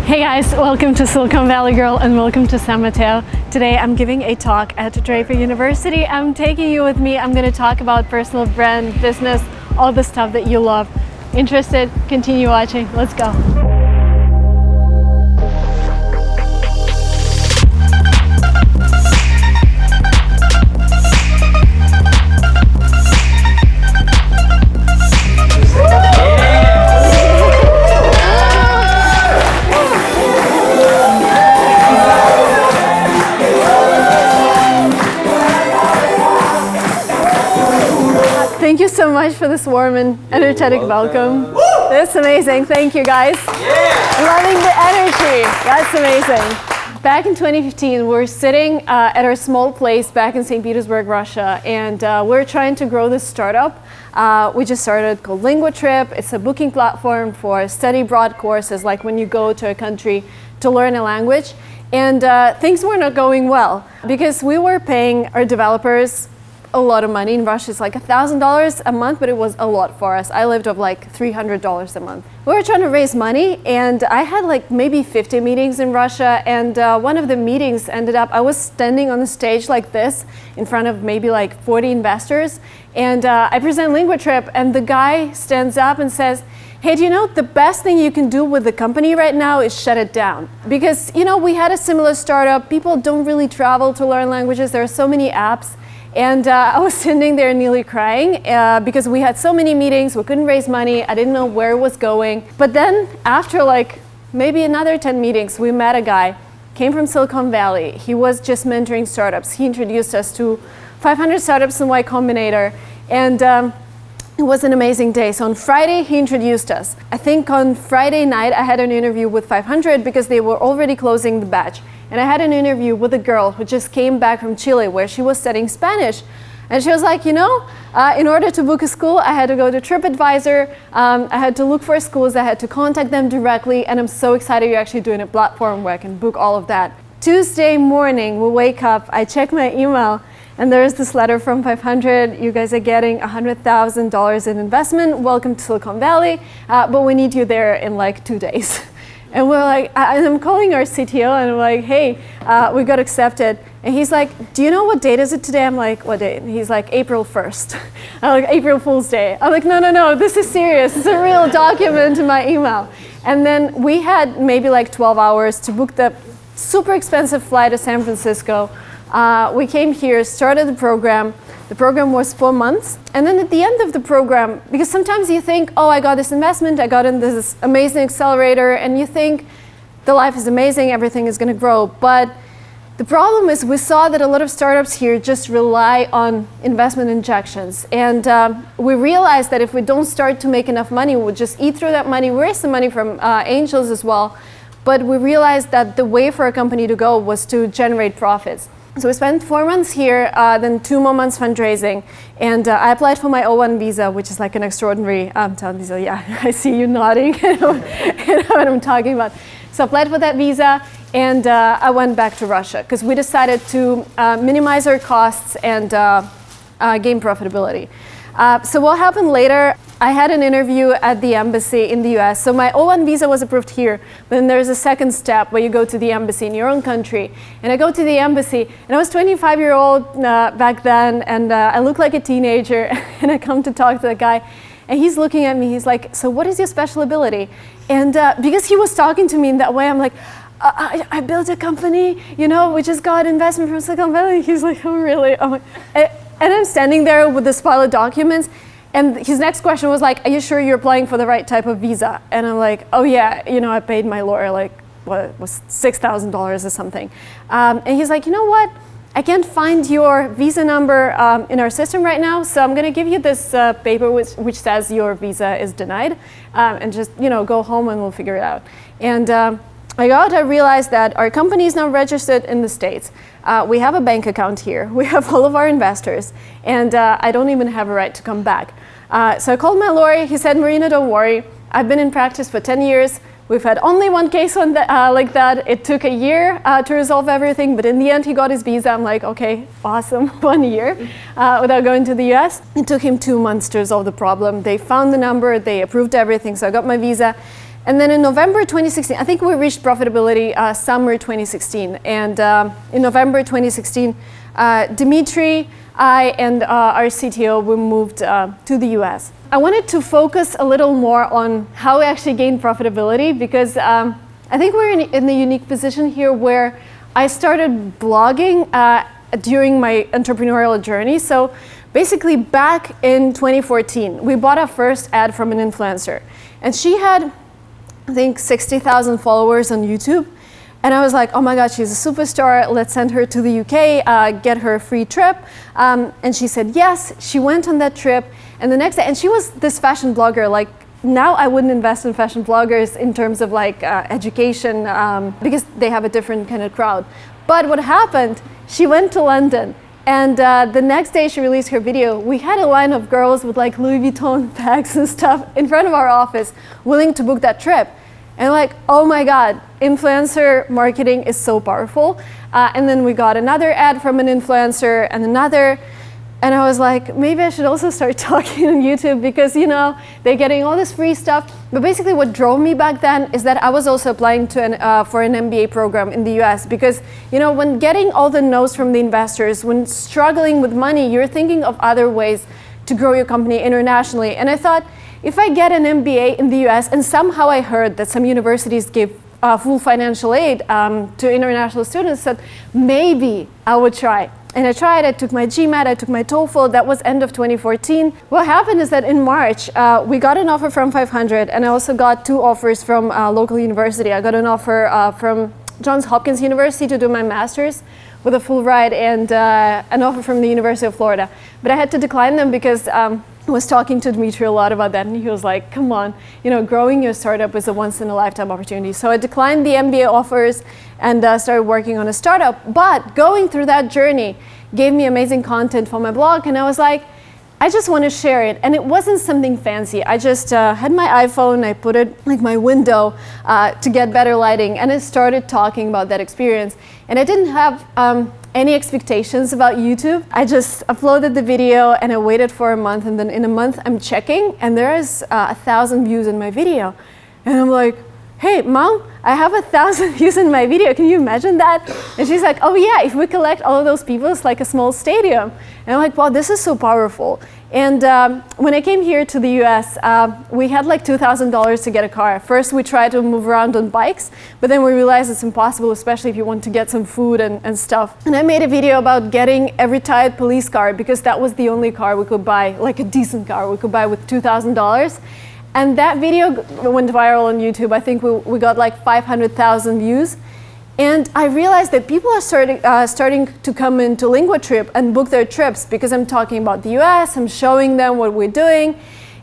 Hey guys, welcome to Silicon Valley Girl and welcome to San Mateo. Today I'm giving a talk at Draper University. I'm taking you with me. I'm going to talk about personal brand, business, all the stuff that you love. Interested? Continue watching. Let's go. Thank you so much for this warm and energetic welcome. That's amazing. Thank you guys. Yeah. Loving the energy. That's amazing. Back in 2015, we're sitting at our small place back in St. Petersburg, Russia, and we're trying to grow this startup. We just started called Linguatrip. It's a booking platform for study abroad courses, like when you go to a country to learn a language. And things were not going well because we were paying our developers a lot of money. In Russia it's like $1,000 a month, but it was a lot for us. I lived off like $300 a month. We were trying to raise money, and I had like maybe 50 meetings in Russia, and one of the meetings ended up, I was standing on the stage like this in front of maybe like 40 investors, and I present Linguatrip, and the guy stands up and says, hey, do you know the best thing you can do with the company right now is shut it down? Because, you know, we had a similar startup. People don't really travel to learn languages. There are so many apps. And I was sitting there nearly crying because we had so many meetings, we couldn't raise money, I didn't know where it was going. But then after like maybe another 10 meetings, we met a guy, came from Silicon Valley. He was just mentoring startups. He introduced us to 500 startups in Y Combinator, and it was an amazing day. So on Friday, he introduced us. I think on Friday night, I had an interview with 500 because they were already closing the batch. And I had an interview with a girl who just came back from Chile where she was studying Spanish. And she was like, you know, in order to book a school, I had to go to TripAdvisor. I had to look for schools. I had to contact them directly. And I'm so excited you're actually doing a platform where I can book all of that. Tuesday morning, we wake up, I check my email, and there's this letter from 500. You guys are getting $100,000 in investment. Welcome to Silicon Valley, but we need you there in like 2 days. And we're like, I'm calling our CTO and I'm like, hey, we got accepted. And he's like, do you know what date is it today? I'm like, what date? And he's like, April 1st. I'm like, April Fool's Day. I'm like, no, this is serious. It's a real document in my email. And then we had maybe like 12 hours to book the super expensive flight to San Francisco. We came here, started the program. The program was 4 months. And then at the end of the program, because sometimes you think, oh, I got this investment, I got in this amazing accelerator, and you think the life is amazing, everything is going to grow. But the problem is we saw that a lot of startups here just rely on investment injections. And we realized that if we don't start to make enough money, we'll just eat through that money. We raised some money from angels as well. But we realized that the way for a company to go was to generate profits. So we spent 4 months here, then 2 more months fundraising, and I applied for my O1 visa, which is like an extraordinary talent visa. Yeah, I see you nodding. You know what I'm talking about. So I applied for that visa, and I went back to Russia because we decided to minimize our costs and gain profitability. So what happened later? I had an interview at the embassy in the US. So my O1 visa was approved here. Then there's a second step where you go to the embassy in your own country. And I go to the embassy, and I was 25-year-old back then, and I look like a teenager. And I come to talk to the guy, and he's looking at me. He's like, so what is your special ability? And because he was talking to me in that way, I'm like, I built a company, you know, we just got investment from Silicon Valley. He's like, oh, really? I'm like, and I'm standing there with this pile of documents. And his next question was like, are you sure you're applying for the right type of visa? And I'm like, oh yeah, you know, I paid my lawyer like, what, it was $6,000 or something. And he's like, you know what? I can't find your visa number in our system right now, so I'm gonna give you this paper which says your visa is denied, and just, you know, go home and we'll figure it out. And I got to realize that our company is now registered in the States. We have a bank account here. We have all of our investors, and I don't even have a right to come back. So I called my lawyer. He said, Marina, don't worry. I've been in practice for 10 years. We've had only one case on like that. It took a year to resolve everything, but in the end he got his visa. I'm like, okay, awesome, 1 year without going to the US. It took him 2 months to resolve the problem. They found the number, they approved everything, so I got my visa. And then in November 2016, I think we reached profitability summer 2016. And in November 2016, Dimitri, I, and our CTO, we moved to the US. I wanted to focus a little more on how we actually gain profitability, because I think we're in the unique position here where I started blogging during my entrepreneurial journey. So basically back in 2014, we bought our first ad from an influencer. And she had, I think, 60,000 followers on YouTube. And I was like, oh my God, she's a superstar. Let's send her to the UK, get her a free trip. And she said yes. She went on that trip. And the next day, and she was this fashion blogger. Like, now I wouldn't invest in fashion bloggers in terms of like education, because they have a different kind of crowd. But what happened, she went to London. And the next day she released her video. We had a line of girls with like Louis Vuitton bags and stuff in front of our office willing to book that trip. And like, oh my God, influencer marketing is so powerful. And then we got another ad from an influencer and another. And I was like, maybe I should also start talking on YouTube, because, you know, they're getting all this free stuff. But basically what drove me back then is that I was also applying to for an MBA program in the US, because, you know, when getting all the no's from the investors, when struggling with money, you're thinking of other ways to grow your company internationally. And I thought, if I get an MBA in the US, and somehow I heard that some universities give full financial aid to international students, that maybe I would try. And I tried, I took my GMAT, I took my TOEFL, that was end of 2014. What happened is that in March, we got an offer from 500, and I also got 2 offers from local university. I got an offer from Johns Hopkins University to do my master's with a full ride, and an offer from the University of Florida. But I had to decline them because I was talking to Dimitri a lot about that, and he was like, come on, you know, growing your startup is a once-in-a-lifetime opportunity. So I declined the MBA offers and started working on a startup. But going through that journey gave me amazing content for my blog, and I was like, I just want to share it. And it wasn't something fancy. I just had my iPhone, I put it like my window to get better lighting, and I started talking about that experience. And I didn't have any expectations about YouTube. I just uploaded the video and I waited for a month, and then in a month I'm checking and there is 1,000 views in my video. And I'm like, hey, Mom, I have 1,000 views in my video. Can you imagine that? And she's like, oh yeah, if we collect all of those people, it's like a small stadium. And I'm like, wow, this is so powerful. And when I came here to the US, we had like $2,000 to get a car. First, we tried to move around on bikes, but then we realized it's impossible, especially if you want to get some food and stuff. And I made a video about getting a retired police car, because that was the only car we could buy, like a decent car we could buy with $2,000. And that video went viral on YouTube. I think we got like 500,000 views. And I realized that people are starting to come into Linguatrip and book their trips, because I'm talking about the US, I'm showing them what we're doing.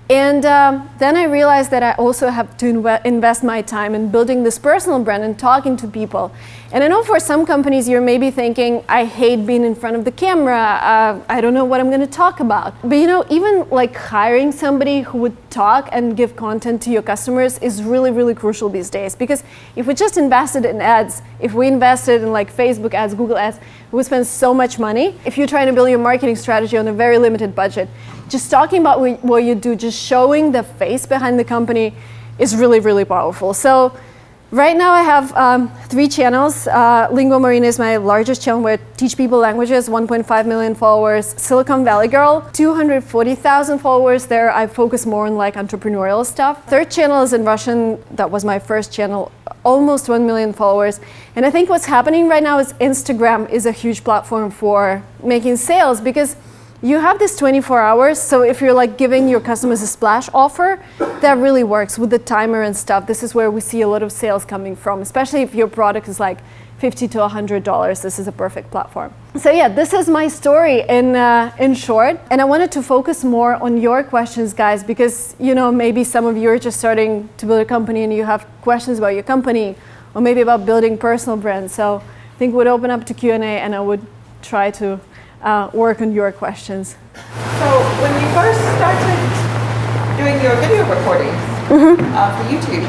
And then I realized that I also have to invest my time in building this personal brand and talking to people. And I know for some companies you're maybe thinking, I hate being in front of the camera, I don't know what I'm going to talk about. But you know, even like hiring somebody who would talk and give content to your customers is really, really crucial these days. Because if we just invested in ads, if we invested in like Facebook ads, Google ads, we would spend so much money. If you're trying to build your marketing strategy on a very limited budget, just talking about what you do, just showing the face behind the company is really, really powerful. So right now I have 3 channels. Linguamarina is my largest channel where I teach people languages, 1.5 million followers. Silicon Valley Girl, 240,000 followers. There I focus more on like entrepreneurial stuff. 3rd channel is in Russian. That was my first channel, almost 1 million followers. And I think what's happening right now is Instagram is a huge platform for making sales, because you have this 24 hours, so if you're like giving your customers a splash offer, that really works with the timer and stuff. This is where we see a lot of sales coming from, especially if your product is like $50 to $100. This is a perfect platform. So yeah, this is my story in short, and I wanted to focus more on your questions, guys, because you know, maybe some of you are just starting to build a company and you have questions about your company, or maybe about building personal brands. So I think we'd open up to Q&A, and I would try to work on your questions. So when you first started doing your video recordings for YouTube,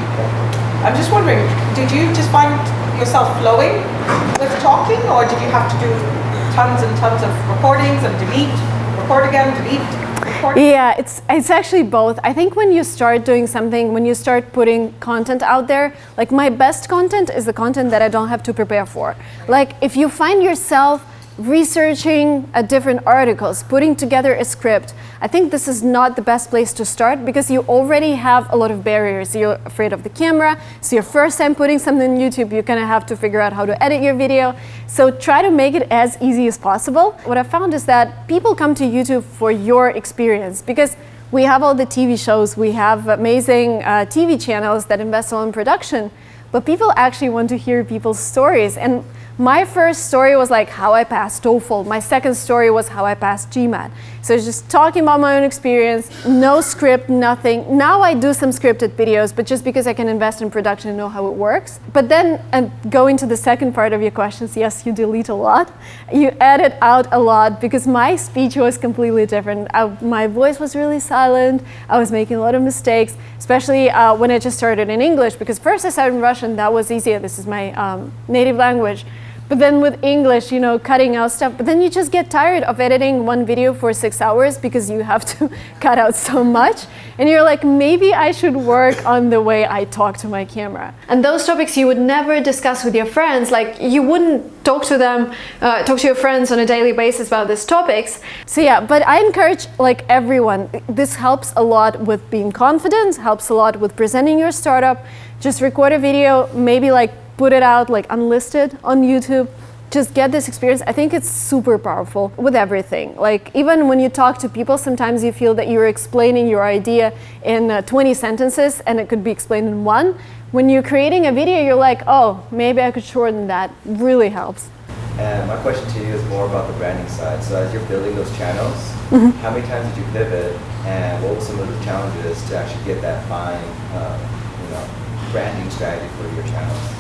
I'm just wondering, did you just find yourself flowing with talking, or did you have to do tons and tons of recordings and delete, record again, delete? recording? Yeah, it's actually both. I think when you start doing something, when you start putting content out there, like my best content is the content that I don't have to prepare for. Like if you find yourself researching different articles, putting together a script, I think this is not the best place to start because you already have a lot of barriers. You're afraid of the camera, so your first time putting something on YouTube, you're gonna have to figure out how to edit your video. So try to make it as easy as possible. What I found is that people come to YouTube for your experience because we have all the TV shows, we have amazing TV channels that invest all in production, but people actually want to hear people's stories. And my first story was like how I passed TOEFL. My second story was how I passed GMAT. So it's just talking about my own experience, no script, nothing. Now I do some scripted videos, but just because I can invest in production and know how it works. But then, and going to the second part of your questions, yes, you delete a lot. You edit out a lot because my speech was completely different. My voice was really silent. I was making a lot of mistakes, especially when I just started in English, because first I started in Russian, that was easier. This is my native language. But then with English, you know, cutting out stuff, but then you just get tired of editing one video for 6 hours because you have to cut out so much. And you're like, maybe I should work on the way I talk to my camera. And those topics you would never discuss with your friends. Like you wouldn't talk to them, talk to your friends on a daily basis about these topics. So yeah, but I encourage like everyone, this helps a lot with being confident, helps a lot with presenting your startup. Just record a video, maybe like put it out like unlisted on YouTube. Just get this experience. I think it's super powerful with everything. Like even when you talk to people, sometimes you feel that you're explaining your idea in 20 sentences and it could be explained in one. When you're creating a video, you're like, oh, maybe I could shorten that. Really helps. And my question to you is more about the branding side. So as you're building those channels, how many times did you pivot and what were some of the challenges to actually get that fine branding strategy for your channels?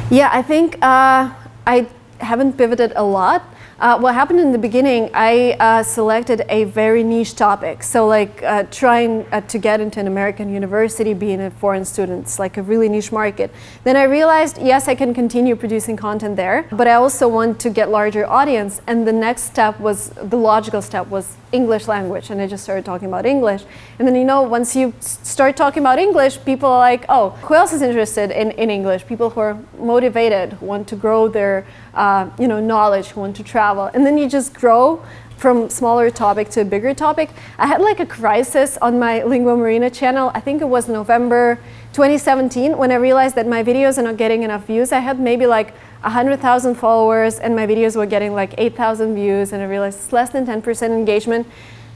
Yeah, I think I haven't pivoted a lot. What happened in the beginning, I selected a very niche topic. So like trying to get into an American university, being a foreign student, it's like a really niche market. Then I realized, yes, I can continue producing content there, but I also want to get larger audience. And the next step was, the logical step was English language. And I just started talking about English. And then, you know, once you start talking about English, people are like, oh, who else is interested in English? People who are motivated, who want to grow their knowledge, who want to travel. And then you just grow from smaller topic to a bigger topic. I had like a crisis on my Linguamarina channel. I think it was November 2017 when I realized that my videos are not getting enough views. I had maybe like 100,000 followers and my videos were getting like 8,000 views, and I realized it's less than 10% engagement.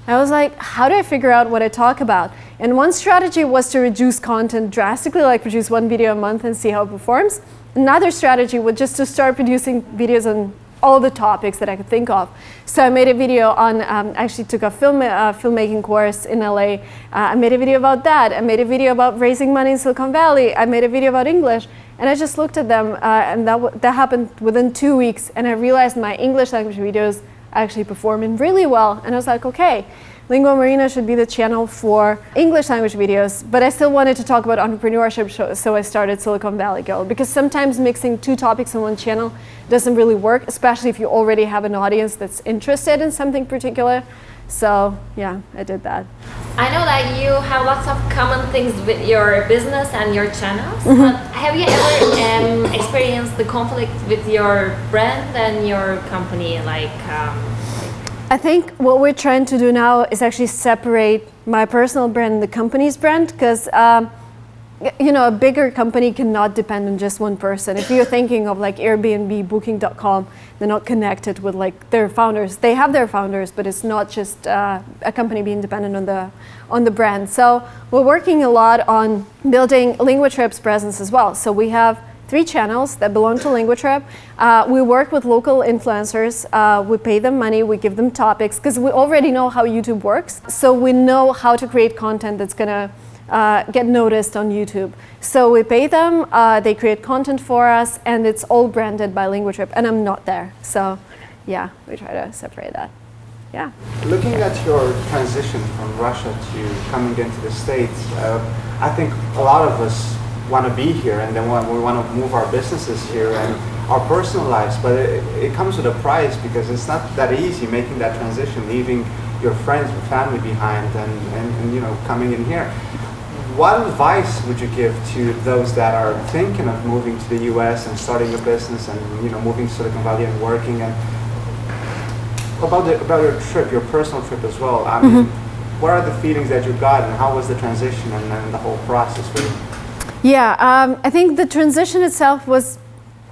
I was like, how do I figure out what I talk about? And one strategy was to reduce content drastically, like produce one video a month and see how it performs. Another strategy was just to start producing videos on all the topics that I could think of. So I made a video on, actually took a filmmaking course in LA. I made a video about that. I made a video about raising money in Silicon Valley. I made a video about English. And I just looked at them and that happened within 2 weeks. And I realized my English language videos actually performing really well. And I was like, okay, Linguamarina should be the channel for English language videos, but I still wanted to talk about entrepreneurship, so I started Silicon Valley Girl, because sometimes mixing two topics on one channel doesn't really work, especially if you already have an audience that's interested in something particular. So yeah, I did that. I know that you have lots of common things with your business and your channels, but have you ever experienced the conflict with your brand and your company? I think what we're trying to do now is actually separate my personal brand and the company's brand, because a bigger company cannot depend on just one person. If you're thinking of like Airbnb, Booking.com, they're not connected with like their founders. They have their founders, but it's not just a company being dependent on the brand. So we're working a lot on building Linguatrip's presence as well. So we have 3 channels that belong to Linguatrip. We work with local influencers. We pay them money, we give them topics, because we already know how YouTube works. So we know how to create content that's gonna get noticed on YouTube. So we pay them, they create content for us, and it's all branded by Linguatrip, and I'm not there. So yeah, we try to separate that. Yeah. Looking at your transition from Russia to coming into the States, I think a lot of us want to be here, and then we want to move our businesses here and our personal lives, but it comes with a price, because it's not that easy making that transition, leaving your friends, your family behind, and you know, coming in here. What advice would you give to those that are thinking of moving to the U.S. and starting a business, and you know, moving to Silicon Valley and working, and about your trip, your personal trip as well? I mean, what are the feelings that you got, and how was the transition and the whole process for you? Yeah, I think the transition itself was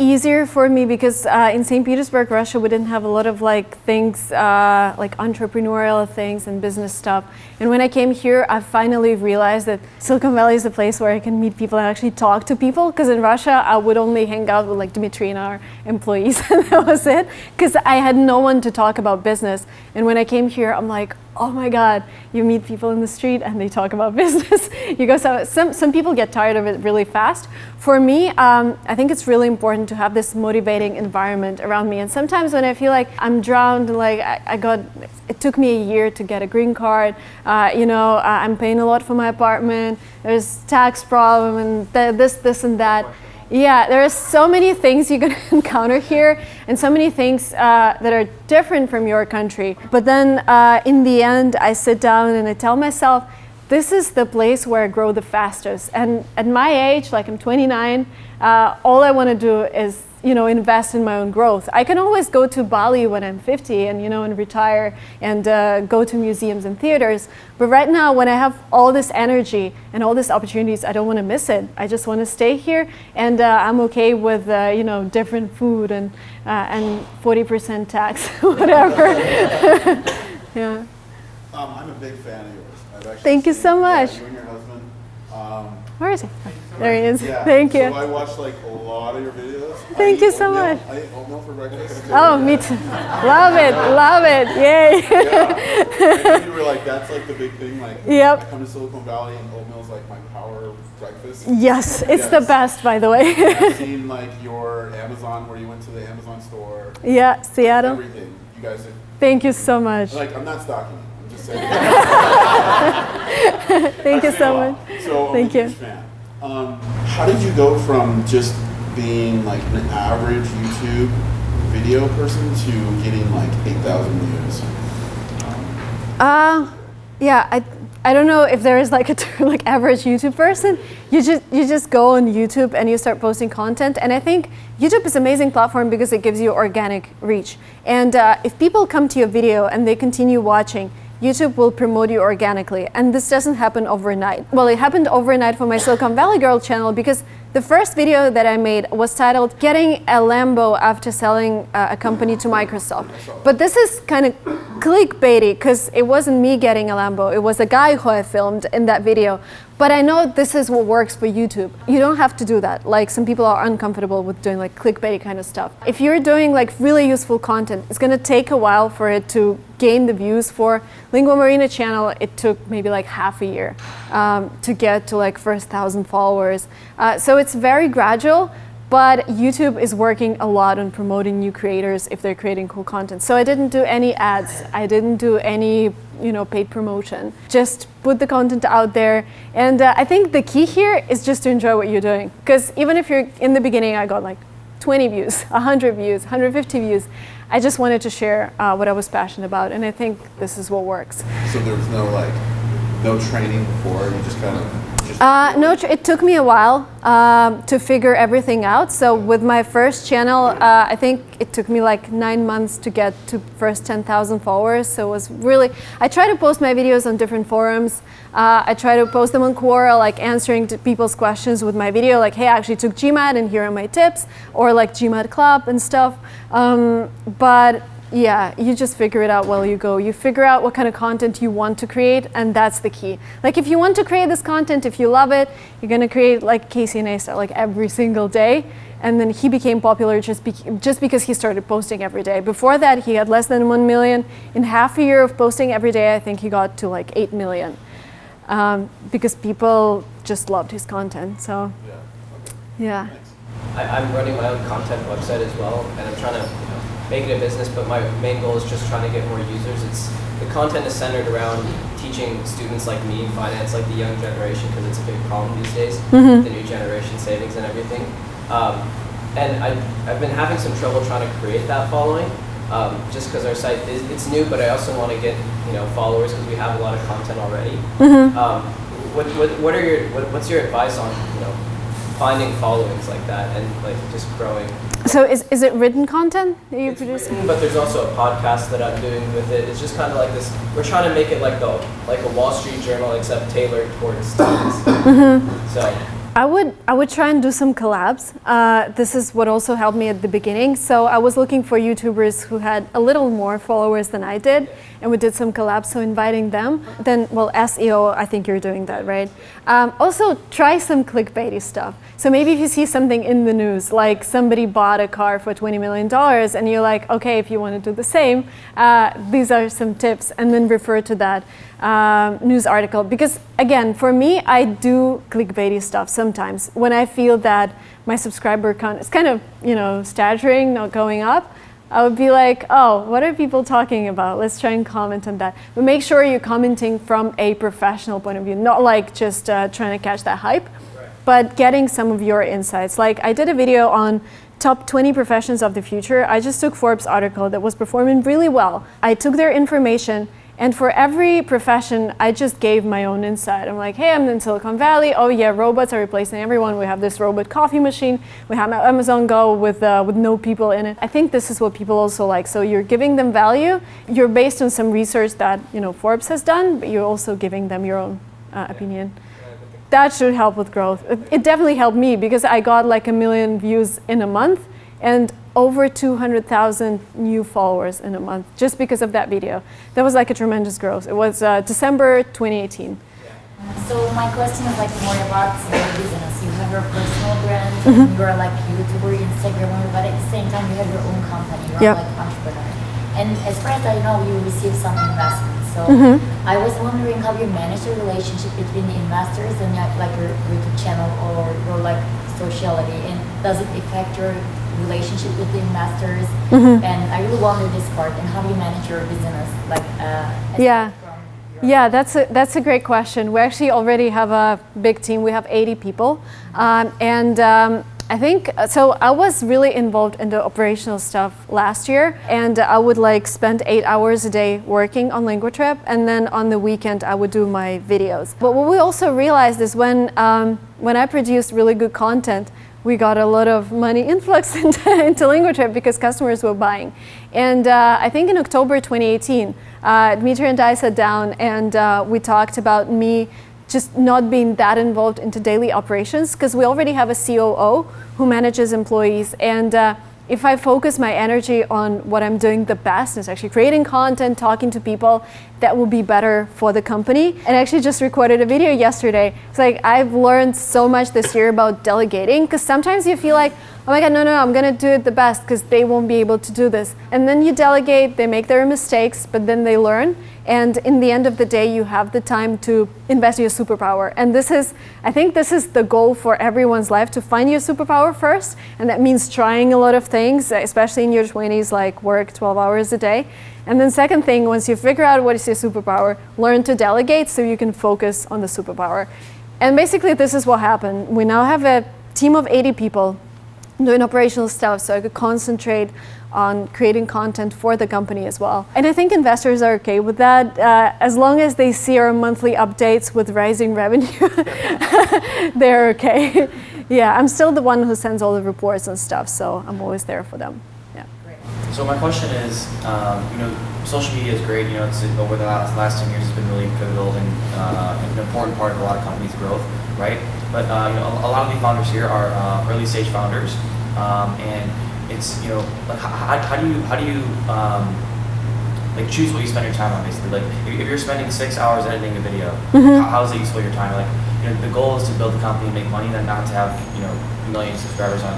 easier for me because in St. Petersburg, Russia, we didn't have a lot of like things like entrepreneurial things and business stuff. And when I came here, I finally realized that Silicon Valley is a place where I can meet people and actually talk to people. Because in Russia, I would only hang out with like Dmitry and our employees, and that was it. Because I had no one to talk about business. And when I came here, I'm like, oh my God, you meet people in the street and they talk about business. You go, so some people get tired of it really fast. For me, I think it's really important to have this motivating environment around me. And sometimes when I feel like I'm drowned, like it took me a year to get a green card. You know, I'm paying a lot for my apartment. There's tax problem and this and that. Yeah, there are so many things you're going to encounter here, and so many things that are different from your country. But then in the end, I sit down and I tell myself, this is the place where I grow the fastest. And at my age, like I'm 29, all I want to do is, you know, invest in my own growth. I can always go to Bali when I'm 50 and, you know, and retire and go to museums and theaters. But right now, when I have all this energy and all these opportunities, I don't want to miss it. I just want to stay here, and I'm okay with, you know, different food and 40% tax, whatever. Yeah. I'm a big fan of yours. I've actually Thank you so much. You and your husband. Where is he? There he is. Yeah. Thank you. So I watch like a lot of your videos. Thank you so much. I eat oatmeal for breakfast. Oh, me too. Love it, love it. Yay. Yeah. And you were like, that's like the big thing. Like, Yep. I come to Silicon Valley and oatmeal is like my power breakfast. Yes, it's the Yes. best, by the way. I've seen like your Amazon, where you went to the Amazon store. Yeah, Seattle. Everything. You guys are, Thank you so much. like, I'm not stalking you. I'm just saying. Thank you I've seen so a lot. much. So Thank I'm a you. huge fan. How did you go from just being like an average YouTube video person to getting like 8,000 views? Yeah, I don't know if there is like a term like average YouTube person. You just go on YouTube and you start posting content. And I think YouTube is an amazing platform because it gives you organic reach. And if people come to your video and they continue watching, YouTube will promote you organically, and this doesn't happen overnight. Well, it happened overnight for my Silicon Valley Girl channel because the first video that I made was titled Getting a Lambo After Selling a Company to Microsoft. But this is kind of clickbaity because it wasn't me getting a Lambo, it was a guy who I filmed in that video. But I know this is what works for YouTube. You don't have to do that. Like, some people are uncomfortable with doing like clickbaity kind of stuff. If you're doing like really useful content, it's gonna take a while for it to gain the views. For Linguamarina channel, it took maybe like half a year to get to like first 1,000 followers. So it's very gradual, but YouTube is working a lot on promoting new creators if they're creating cool content. So I didn't do any ads. I didn't do any, you know, paid promotion. Just put the content out there. And I think the key here is just to enjoy what you're doing. Because even if you're in the beginning, I got like 20 views, 100 views, 150 views. I just wanted to share what I was passionate about. And I think this is what works. So there was no training before. You just kind of. No, it took me a while to figure everything out. So with my first channel, I think it took me like 9 months to get to first 10,000 followers. So it was really, I try to post my videos on different forums. I try to post them on Quora, like answering to people's questions with my video, like, hey, I actually took GMAT and here are my tips, or like GMAT Club and stuff. But yeah, you just figure it out while you go. You figure out what kind of content you want to create, and that's the key. Like, if you want to create this content, if you love it, you're gonna create like Casey Neistat like every single day. And then he became popular just because he started posting every day. Before that, he had less than 1 million. In half a year of posting every day, I think he got to like 8 million. Because people just loved his content, so yeah. I'm running my own content website as well, and I'm trying to make it a business, but my main goal is just trying to get more users. The content is centered around teaching students like me finance, like the young generation, because it's a big problem these days, the new generation savings and everything. And I've been having some trouble trying to create that following. just because our site it's new, but I also want to get followers because we have a lot of content already. What's your advice on finding followings like that and like just growing? So is it written content that you produce? Written, but there's also a podcast that I'm doing with it. It's just kind of like this. We're trying to make it like a Wall Street Journal, except tailored towards students. So I would try and do some collabs. This is what also helped me at the beginning. So I was looking for YouTubers who had a little more followers than I did, and we did some collabs, so inviting them. Then, well, SEO, I think you're doing that, right? Also, try some clickbaity stuff. So maybe if you see something in the news, like somebody bought a car for $20 million, and you're like, okay, if you want to do the same, these are some tips, and then refer to that news article. Because again, for me, I do clickbaity stuff sometimes when I feel that my subscriber count is kind of, staggering, not going up. I would be like, oh, what are people talking about? Let's try and comment on that. But make sure you're commenting from a professional point of view, not like just trying to catch that hype, but getting some of your insights. Like I did a video on top 20 professions of the future. I just took Forbes article that was performing really well. I took their information, and for every profession, I just gave my own insight. I'm like, hey, I'm in Silicon Valley. Oh yeah, robots are replacing everyone. We have this robot coffee machine. We have Amazon Go with no people in it. I think this is what people also like. So you're giving them value. You're based on some research that Forbes has done, but you're also giving them your own opinion. That should help with growth. It definitely helped me because I got like 1 million views in a month and over 200,000 new followers in a month just because of that video. That was like a tremendous growth. It was December 2018. So my question is like more about your business. You have your personal brand, and you're like YouTuber, Instagrammer, but at the same time you have your own company. You're like entrepreneur. And as far as I know, you receive some investment. So I was wondering how you manage the relationship between the investors and like your YouTube channel or your like sociality, and does it affect your relationship with the investors? And I really wonder this part, and how do you manage your business like Yeah, that's a great question. We actually already have a big team. We have 80 people, I think, so I was really involved in the operational stuff last year, and I would like spend 8 hours a day working on Linguatrip, and then on the weekend I would do my videos. But what we also realized is when I produced really good content, we got a lot of money influx into Linguatrip because customers were buying. And I think in October 2018, Dmitry and I sat down and we talked about me just not being that involved into daily operations because we already have a COO who manages employees, and if I focus my energy on what I'm doing the best, is actually creating content, talking to people, that will be better for the company. And I actually just recorded a video yesterday. It's like I've learned so much this year about delegating, because sometimes you feel like, oh my God, no, I'm gonna do it the best because they won't be able to do this. And then you delegate, they make their mistakes, but then they learn. And in the end of the day, you have the time to invest in your superpower. And I think this is the goal for everyone's life, to find your superpower first. And that means trying a lot of things, especially in your 20s, like work 12 hours a day. And then second thing, once you figure out what is your superpower, learn to delegate so you can focus on the superpower. And basically this is what happened. We now have a team of 80 people doing operational stuff, so I could concentrate on creating content for the company as well. And I think investors are okay with that, as long as they see our monthly updates with rising revenue, they're okay. Yeah, I'm still the one who sends all the reports and stuff, so I'm always there for them. Yeah. So my question is, social media is great. It's over the last 10 years, it's been really pivotal and an important part of a lot of companies' growth, right? But a lot of the founders here are early stage founders, and it's like how do you like choose what you spend your time on, basically? Like if you're spending 6 hours editing a video, how is it useful your time? Like the goal is to build a company and make money, then not to have a million subscribers on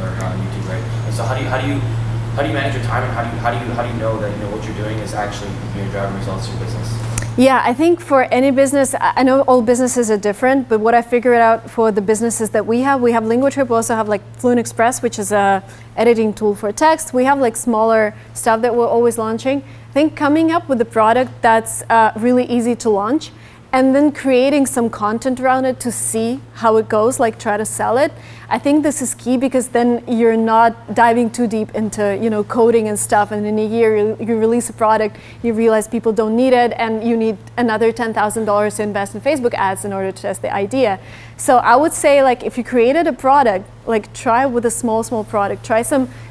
or on YouTube, right? And so how do you manage your time, and how do you know that what you're doing is actually driving results to your business? Yeah, I think for any business, I know all businesses are different, but what I figured out for the businesses that we have Linguatrip, we also have like Fluent Express, which is a editing tool for text. We have like smaller stuff that we're always launching. I think coming up with a product that's really easy to launch, and then creating some content around it to see how it goes, like try to sell it. I think this is key because then you're not diving too deep into, you know, coding and stuff, and in a year you release a product, you realize people don't need it, and you need another $10,000 to invest in Facebook ads in order to test the idea. So I would say, like, if you created a product, like try with a small product, try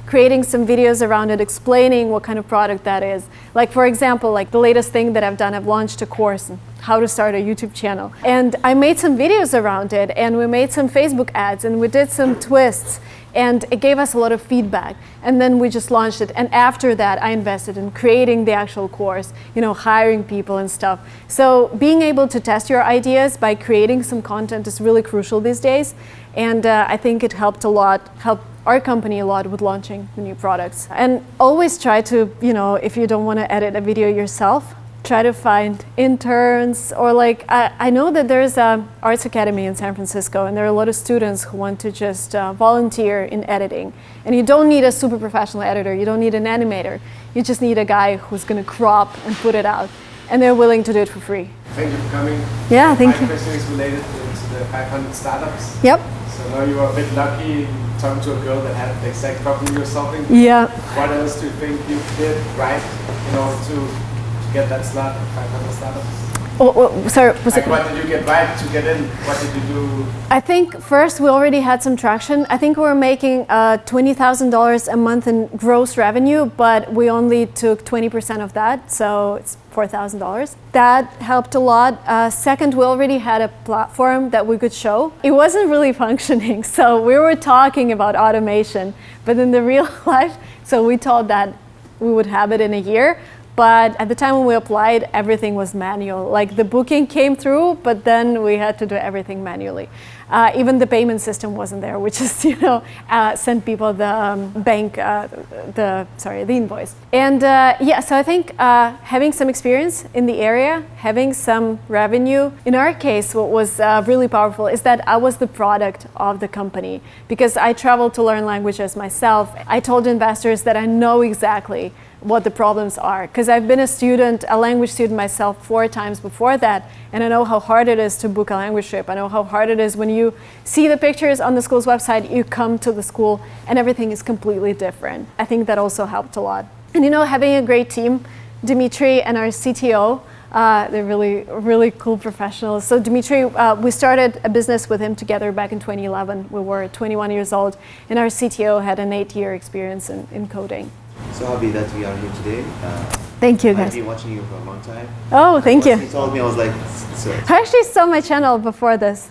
creating some videos around it, explaining what kind of product that is. Like, for example, like the latest thing that I've done, I've launched a course on how to start a YouTube channel. And I made some videos around it, and we made some Facebook ads, and we did some twists, and it gave us a lot of feedback. And then we just launched it. And after that, I invested in creating the actual course, you know, hiring people and stuff. So being able to test your ideas by creating some content is really crucial these days. And I think it helped our company a lot with launching the new products. And always try to, you know, if you don't want to edit a video yourself, try to find interns, or like, I know that there's an arts academy in San Francisco, and there are a lot of students who want to just volunteer in editing. And you don't need a super professional editor, you don't need an animator, you just need a guy who's going to crop and put it out. And they're willing to do it for free. Thank you for coming. Yeah, thank you. My question is related to the 500 startups. Yep. So now you are a bit lucky talking to a girl that had the exact problem you're solving. Yeah. What else do you think you did right in order to get that slot of 500 startups? Oh, sorry, was like, it? what did you get right to get in? What did you do? I think first we already had some traction. I think we were making $20,000 a month in gross revenue, but we only took 20% of that, so it's $4,000. That helped a lot. Second, we already had a platform that we could show. It wasn't really functioning, so we were talking about automation, but in the real life, so we told that we would have it in a year. But at the time when we applied, everything was manual. Like the booking came through, but then we had to do everything manually. Even the payment system wasn't there, which is, you know, send people the the invoice. And yeah, so I think having some experience in the area, having some revenue. In our case, what was really powerful is that I was the product of the company, because I traveled to learn languages myself. I told investors that I know exactly what the problems are, because I've been a language student myself 4 times before that, and I know how hard it is to book a language trip. I know how hard it is when you see the pictures on the school's website, you come to the school and everything is completely different. I think that also helped a lot. And you know, having a great team, Dimitri and our CTO, they're really cool professionals. So Dimitri, we started a business with him together back in 2011. We were 21 years old, and our CTO had an 8-year experience in coding. So happy that we are here today. Thank you, guys. I've been watching you for a long time. Oh, thank you. He told me, I was like, so. I actually saw my channel before this.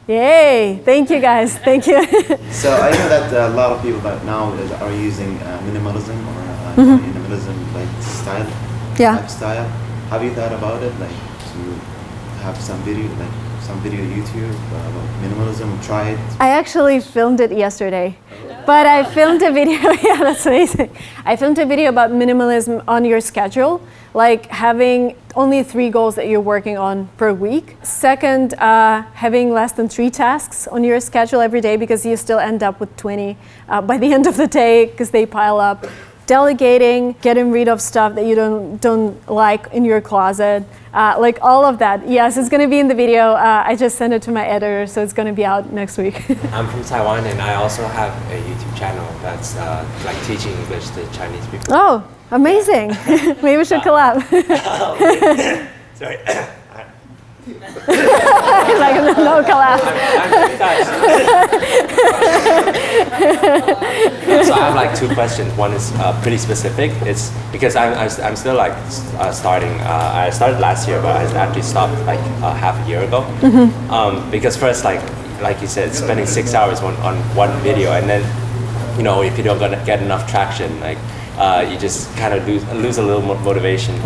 Yay! Thank you, guys. Thank you. So I know that a lot of people right now are using minimalism or minimalism like style, lifestyle. Have you thought about it, like to have some video YouTube about minimalism? Try it. I actually filmed it yesterday. But I filmed a video, yeah, that's amazing. I filmed a video about minimalism on your schedule, like having only 3 goals that you're working on per week. Second, having less than 3 tasks on your schedule every day, because you still end up with 20 by the end of the day, because they pile up. Delegating, getting rid of stuff that you don't like in your closet, like all of that. Yes, it's going to be in the video. I just sent it to my editor, so it's going to be out next week. I'm from Taiwan, and I also have a YouTube channel that's like teaching English to Chinese people. Oh, amazing! Maybe we should collab. Sorry. Like no collab. So I have like 2 questions. One is pretty specific. It's because I'm still like starting. I started last year, but I actually stopped like half a year ago. Because first, like you said, spending 6 hours on one video, and then, you know, if you don't get enough traction, like you just kind of lose a little motivation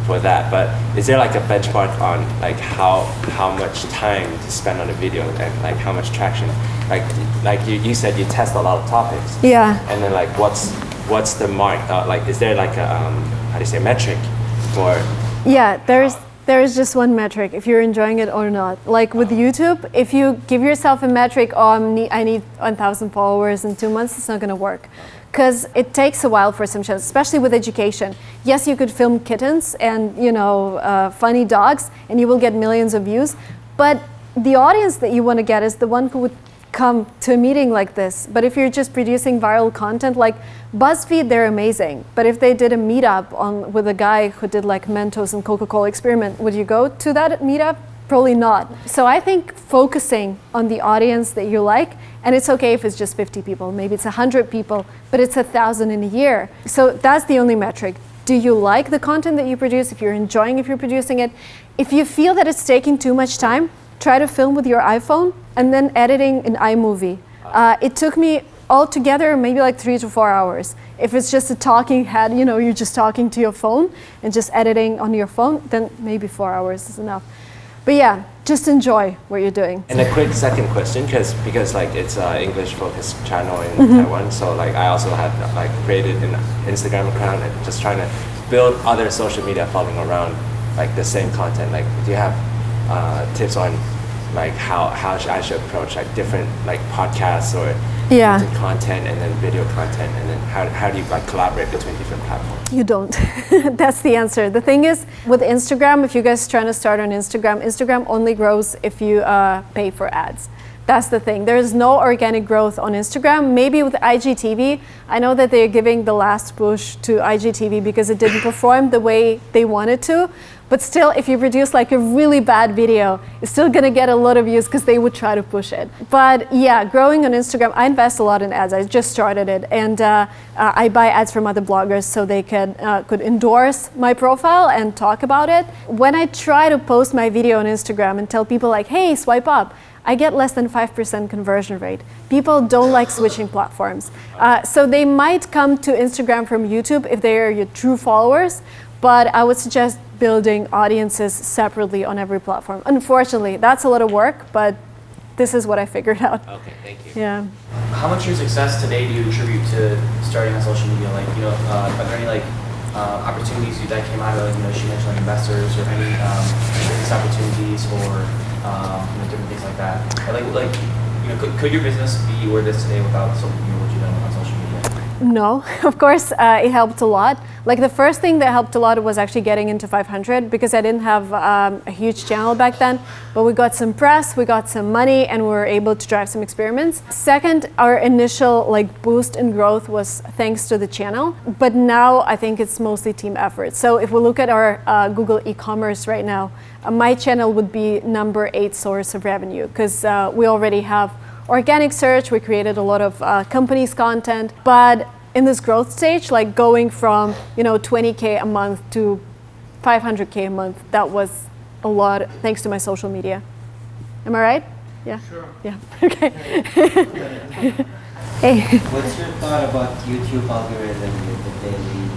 for that. But is there like a benchmark on like how much time to spend on a video and like how much traction? Like you said, you test a lot of topics. Yeah. And then like what's the mark? Like is there like a how do you say metric for? Yeah, There is just one metric, if you're enjoying it or not. Like with YouTube, if you give yourself a metric, oh, I need 1,000 followers in 2 months, it's not gonna work. Because it takes a while for some channels, especially with education. Yes, you could film kittens and funny dogs, and you will get millions of views, but the audience that you wanna get is the one who would come to a meeting like this. But if you're just producing viral content, like BuzzFeed, they're amazing. But if they did a meetup with a guy who did like Mentos and Coca-Cola experiment, would you go to that meetup? Probably not. So I think focusing on the audience that you like, and it's okay if it's just 50 people, maybe it's 100 people, but it's 1,000 in a year. So that's the only metric. Do you like the content that you produce? If you're enjoying, if you're producing it, if you feel that it's taking too much time, try to film with your iPhone and then editing in iMovie. It took me altogether maybe like 3 to 4 hours. If it's just a talking head, you're just talking to your phone and just editing on your phone, then maybe 4 hours is enough. But yeah, just enjoy what you're doing. And a quick second question, because like it's an English-focused channel in Taiwan, so like I also have like created an Instagram account and just trying to build other social media following around like the same content. Like, do you have tips on like how I should approach like different like podcasts or content and then video content, and then how do you like collaborate between different platforms? You don't. That's the answer. The thing is, with Instagram, if you guys are trying to start on Instagram only grows if you pay for ads. That's the thing. There is no organic growth on Instagram. Maybe with IGTV, I know that they're giving the last push to IGTV because it didn't perform the way they wanted to. But still, if you produce like a really bad video, it's still gonna get a lot of views because they would try to push it. But yeah, growing on Instagram, I invest a lot in ads. I just started it, and I buy ads from other bloggers so they could endorse my profile and talk about it. When I try to post my video on Instagram and tell people like, hey, swipe up, I get less than 5% conversion rate. People don't like switching platforms. So they might come to Instagram from YouTube if they are your true followers, but I would suggest building audiences separately on every platform. Unfortunately, that's a lot of work, but this is what I figured out. Okay, thank you. Yeah. How much of your success today do you attribute to starting on social media? Like, are there any like opportunities that came out of, she mentioned like investors or any business opportunities or different things like that? Or could your business be where it is today without what you done on social media? No, of course, it helped a lot. Like the first thing that helped a lot was actually getting into 500 because I didn't have a huge channel back then, but we got some press, we got some money, and we were able to drive some experiments. Second, our initial boost in growth was thanks to the channel, but now I think it's mostly team effort. So if we look at our Google e-commerce right now, my channel would be number 8 source of revenue because we already have organic search, we created a lot of companies content, but in this growth stage, like going from 20K a month to 500K a month, that was a lot thanks to my social media. Am I right? Yeah? Sure. Yeah, okay. Hey. What's your thought about YouTube algorithm with the daily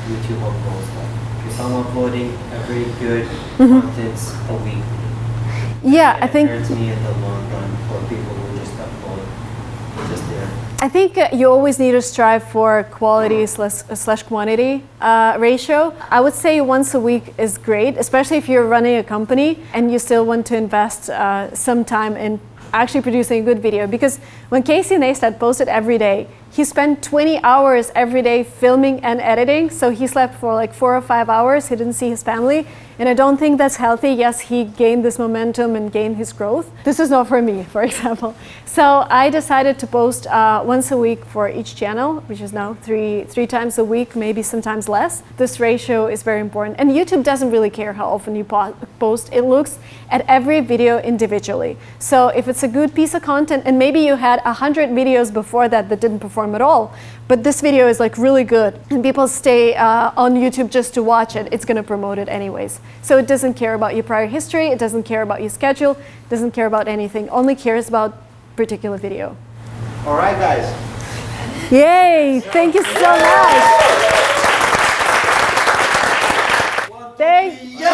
YouTube uploads? Like, if I'm uploading every good contents a week, yeah, I think it hurts me in the long run for people who just upload just there. I think you always need to strive for quality slash quantity ratio. I would say once a week is great, especially if you're running a company and you still want to invest some time in actually producing a good video. Because when Casey Neistat posted every day, he spent 20 hours every day filming and editing. So he slept for like 4 or 5 hours. He didn't see his family. And I don't think that's healthy. Yes, he gained this momentum and gained his growth. This is not for me, for example. So I decided to post once a week for each channel, which is now three times a week, maybe sometimes less. This ratio is very important. And YouTube doesn't really care how often you post. It looks at every video individually. So if it's a good piece of content, and maybe you had 100 videos before that didn't perform at all, but this video is like really good, and people stay on YouTube just to watch it, it's gonna promote it anyways. So it doesn't care about your prior history, it doesn't care about your schedule, it doesn't care about anything, only cares about particular video. All right, guys. Yay! Thank you so much. Thank you.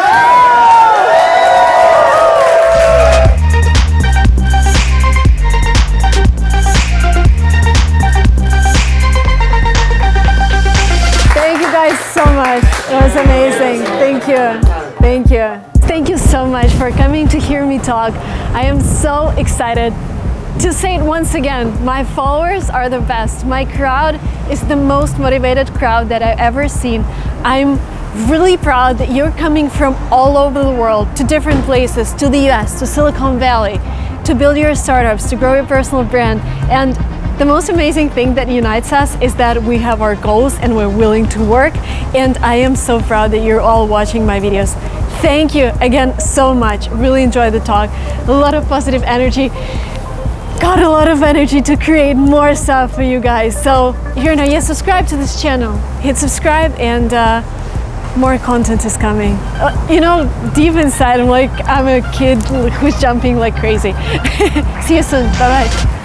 Thank you guys so much. It was amazing. Thank you. so much for coming to hear me talk. I am so excited to say it once again. My followers are the best. My crowd is the most motivated crowd that I've ever seen. I'm really proud that you're coming from all over the world to different places, to the US, to Silicon Valley, to build your startups, to grow your personal brand. And the most amazing thing that unites us is that we have our goals and we're willing to work. And I am so proud that you're all watching my videos. Thank you again so much. Really enjoyed the talk. A lot of positive energy. Got a lot of energy to create more stuff for you guys. So here now, subscribe to this channel. Hit subscribe and more content is coming. You know, deep inside I'm like, I'm a kid who's jumping like crazy. See you soon. Bye bye.